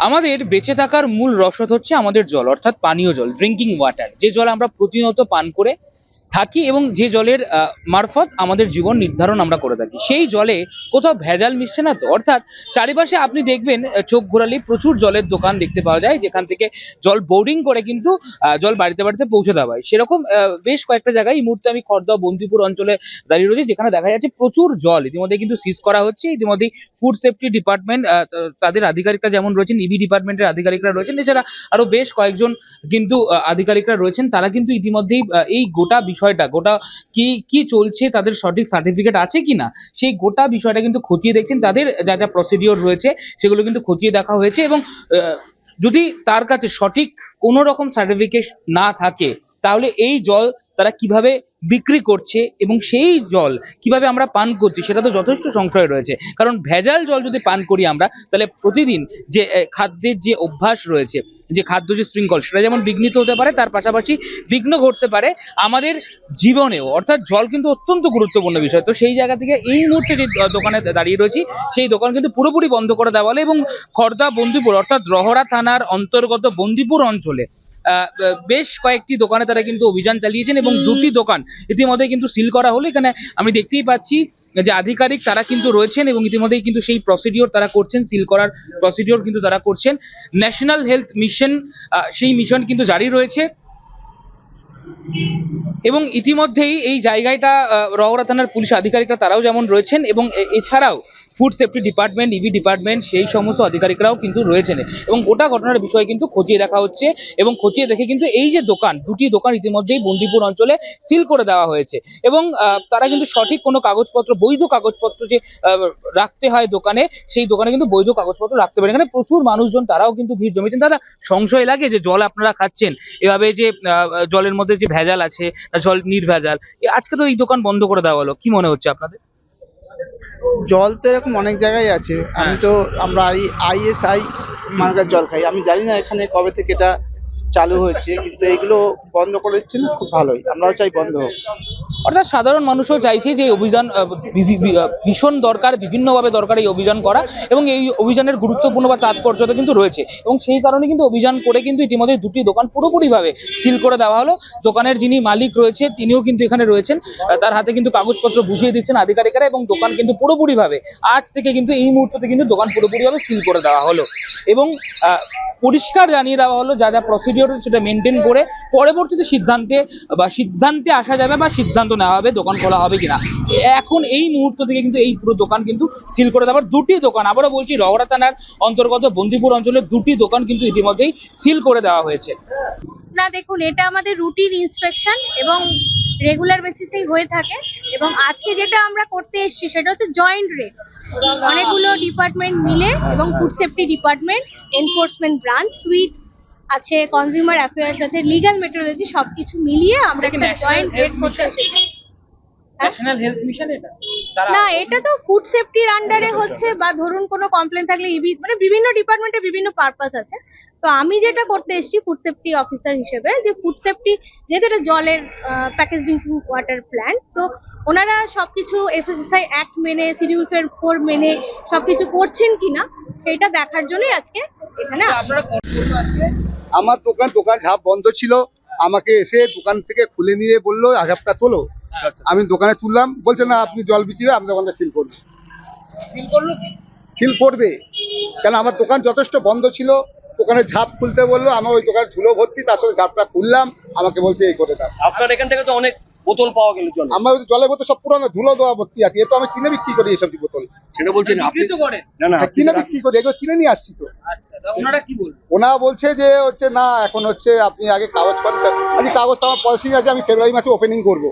আমাদের বেঁচে থাকার মূল রসদ হচ্ছে আমাদের জল, অর্থাৎ পানীয় জল, ড্রিঙ্কিং ওয়াটার, যে জল আমরা প্রতিনিয়ত পান করে থাকি এবং যে জলের মারফত আমাদের জীবন নির্ধারণ আমরা করে থাকি। সেই জলে কোথাও ভেজাল মিশছে না তো? অর্থাৎ চারিপাশে আপনি দেখবেন চোখ ঘোরালেই প্রচুর জলের দোকান দেখতে পাওয়া যায়, যেখান থেকে জল বোর্ডিং করে কিন্তু জল বাড়িতে বাড়িতে পৌঁছে দেওয়া হয়। সেরকম বেশ কয়েকটা জায়গায় এই মুহূর্তে আমি খড়দহ বন্দিপুর অঞ্চলে দাঁড়িয়ে রয়েছি, যেখানে দেখা যাচ্ছে প্রচুর জল ইতিমধ্যে কিন্তু সিজ করা হচ্ছে। ইতিমধ্যেই ফুড সেফটি ডিপার্টমেন্ট তাদের আধিকারিকরা যেমন রয়েছেন, ইবি ডিপার্টমেন্টের আধিকারিকরা রয়েছেন, এছাড়া আরো বেশ কয়েকজন কিন্তু আধিকারিকরা রয়েছেন। তারা কিন্তু ইতিমধ্যেই এই গোটা বিষয়টা, গোটা কি কি চলছে, তাদের সঠিক সার্টিফিকেট আছে কিনা, সেই গোটা বিষয়টা কিন্তু খতিয়ে দেখছেন। তাদের যা যা প্রসিডিওর রয়েছে সেগুলো কিন্তু খতিয়ে দেখা হয়েছে এবং যদি তার কাছে সঠিক কোনো রকম সার্টিফিকেট না থাকে, তাহলে এই জল তারা কিভাবে বিক্রি করছে এবং সেই জল কিভাবে আমরা পান করছি সেটা তো যথেষ্ট সংশয় রয়েছে। কারণ ভেজাল জল যদি পান করি আমরা, তাহলে প্রতিদিন যে খাদ্যের যে অভ্যাস রয়েছে, যে খাদ্য যে শৃঙ্খল, সেটা যেমন বিঘ্নিত হতে পারে, তার পাশাপাশি বিঘ্ন ঘটতে পারে আমাদের জীবনেও। অর্থাৎ জল কিন্তু অত্যন্ত গুরুত্বপূর্ণ বিষয়। তো সেই জায়গা থেকে এই মুহূর্তে যে দোকানে দাঁড়িয়ে রয়েছি, সেই দোকান কিন্তু পুরোপুরি বন্ধ করে দেওয়া হলো এবং খড়দা বন্দিপুর অর্থাৎ রহরা থানার অন্তর্গত বন্দিপুর অঞ্চলে বেশ কয়েকটি দোকানে তারা কিন্তু অভিযান চালিয়েছেন এবং দুটি দোকান ইতিমধ্যে কিন্তু সিল করা হলো। এখানে আমি দেখতেই পাচ্ছি যে আধিকারিক তারা কিন্তু রয়েছেন এবং ইতিমধ্যেই কিন্তু সেই প্রসিডিওর তারা করছেন, সিল করার প্রসিডিওর কিন্তু তারা করছেন। ন্যাশনাল হেলথ মিশন, সেই মিশন কিন্তু জারি রয়েছে এবং ইতিমধ্যেই এই জায়গাটা রওরা থানার পুলিশ আধিকারিকরা তারাও যেমন রয়েছেন এবং এছাড়াও ফুড সেফটি ডিপার্টমেন্ট, ইবি ডিপার্টমেন্ট, সেই সমস্ত আধিকারিকরাও কিন্তু রয়েছেন এবং গোটা ঘটনার বিষয়ে কিন্তু খতিয়ে দেখা হচ্ছে এবং খতিয়ে দেখে কিন্তু এই যে দোকান, দুটি দোকান ইতিমধ্যেই বন্দিপুর অঞ্চলে সিল করে দেওয়া হয়েছে এবং তারা কিন্তু সঠিক কোনো কাগজপত্র, বৈধ কাগজপত্র যে রাখতে হয় দোকানে, সেই দোকানে কিন্তু বৈধ কাগজপত্র রাখতে পারে। এখানে প্রচুর মানুষজন তারাও কিন্তু ভিড় জমেছেন। দাদা, সংশয় লাগে যে জল আপনারা খাচ্ছেন এভাবে, যে জলের মধ্যে যে ভেজাল আছে, জল নির্ভেজাল, আজকে তো এই দোকান বন্ধ করে দেওয়া হলো, কি মনে হচ্ছে আপনাদের? জল তো এরকম অনেক জায়গায় আছে। আমরা আইএসআই মার্কার জল খাই। আমি জানি না এখানে কবে থেকে এটা চালু হয়েছে, কিন্তু এগুলো বন্ধ করে দিচ্ছেন, খুব ভালোই। আমরাও চাই বন্ধ হোক। অর্থাৎ সাধারণ মানুষও চাইছে যে এই অভিযান ভীষণ দরকার, বিভিন্নভাবে দরকার এই অভিযান করা এবং এই অভিযানের গুরুত্বপূর্ণ বা তাৎপর্যতা কিন্তু রয়েছে এবং সেই কারণে কিন্তু অভিযান করে কিন্তু ইতিমধ্যে দুটি দোকান পুরোপুরিভাবে সিল করে দেওয়া হলো। দোকানের যিনি মালিক রয়েছে তিনিও কিন্তু এখানে রয়েছেন, তার হাতে কিন্তু কাগজপত্র বুঝিয়ে দিচ্ছেন আধিকারিকেরা এবং দোকান কিন্তু পুরোপুরিভাবে আজ থেকে কিন্তু এই মুহূর্তে কিন্তু দোকান পুরোপুরিভাবে সিল করে দেওয়া হলো এবং পরিষ্কার জানিয়ে দেওয়া হলো যা যা প্রসিডিওর সেটা মেনটেন করে পরবর্তীতে সিদ্ধান্তে আসা যাবে বা সিদ্ধান্ত নেওয়া হবে দোকান খোলা হবে কিনা। এখন এই মুহূর্ত থেকে কিন্তু এই পুরো দোকান কিন্তু সিল করে দেওয়ার, দুটি দোকান, আবারও বলছি, রওরা থানার অন্তর্গত বন্দিপুর অঞ্চলের দুটি দোকান কিন্তু ইতিমধ্যেই সিল করে দেওয়া হয়েছে। না, দেখুন, এটা আমাদের রুটিন ইন্সপেকশন এবং রেগুলার বেসিসেই হয়ে থাকে এবং আজকে যেটা আমরা করতে এসেছি সেটা হচ্ছে জয়েন্ট রেড। অনেকগুলো ডিপার্টমেন্ট মিলে এবং food safety department, enforcement branch, sweet আছে, কনজিউমার অ্যাফেয়ার্স আছে, লিগ্যাল মেট্রোলজি, সবকিছু মিলিয়ে আমরা একটা জয়েন্ট রেড করতে এসেছি। ন্যাশনাল হেলথ মিশন এটা? না, এটা তো ফুড সেফটির আন্ডারে হচ্ছে, বা ধরুন কোনো কমপ্লেন থাকলে ইবি, মানে বিভিন্ন ডিপার্টমেন্টে বিভিন্ন পারপাস আছে। তো আমি যেটা করতে এসেছি ফুড সেফটি অফিসার হিসেবে, যে ফুড সেফটি যেহেতু এটা জলের প্যাকেজ ড্রিঙ্কিং ওয়াটার প্ল্যান্ট, তো ওনারা সবকিছু এফএসএসআই অ্যাক্ট মেনে, শিডিউল 4 মেনে সবকিছু করছেন কিনা সেটা দেখার জন্যই আজকে এখানে আসা। আমার দোকান ঝাপ বন্ধ ছিল, আমাকে এসে দোকান থেকে খুলে নিয়ে বললো ঝাপটা তোলো। আমি দোকানে তুললাম, বলছে না আপনি জল বিক্রি করে আমি দোকানটা সিল করবো। সিল করবে কেন? আমার দোকান যথেষ্ট বন্ধ ছিল, দোকানে ঝাপ খুলতে বললো, আমার ওই দোকানে ধুলো ভর্তি, তার সাথে ঝাপটা খুললাম, আমাকে বলছে এই করে দাও। আপনার এখান থেকে তো অনেক বোতল পাওয়া গেল জল, আমার জলের বোতল সব পুরোনো ধুলো দেওয়া ভর্তি আছে। এ তো আমি কিনে বিক্রি করি এইসব বোতল। সেটা বলছেন আপনি তো করেন? না না, কিনে বিক্রি করি, এগুলো কিনে নিয়ে আসছি তো। আচ্ছা, ওনারা কি বলবেন? ওনারা বলছে যে হচ্ছে না, এখন হচ্ছে আপনি আগে কাগজ পান। আমি কাগজ তো আমার পলিসি আছে, আমি ফেব্রুয়ারি মাসে ওপেনিং করবো।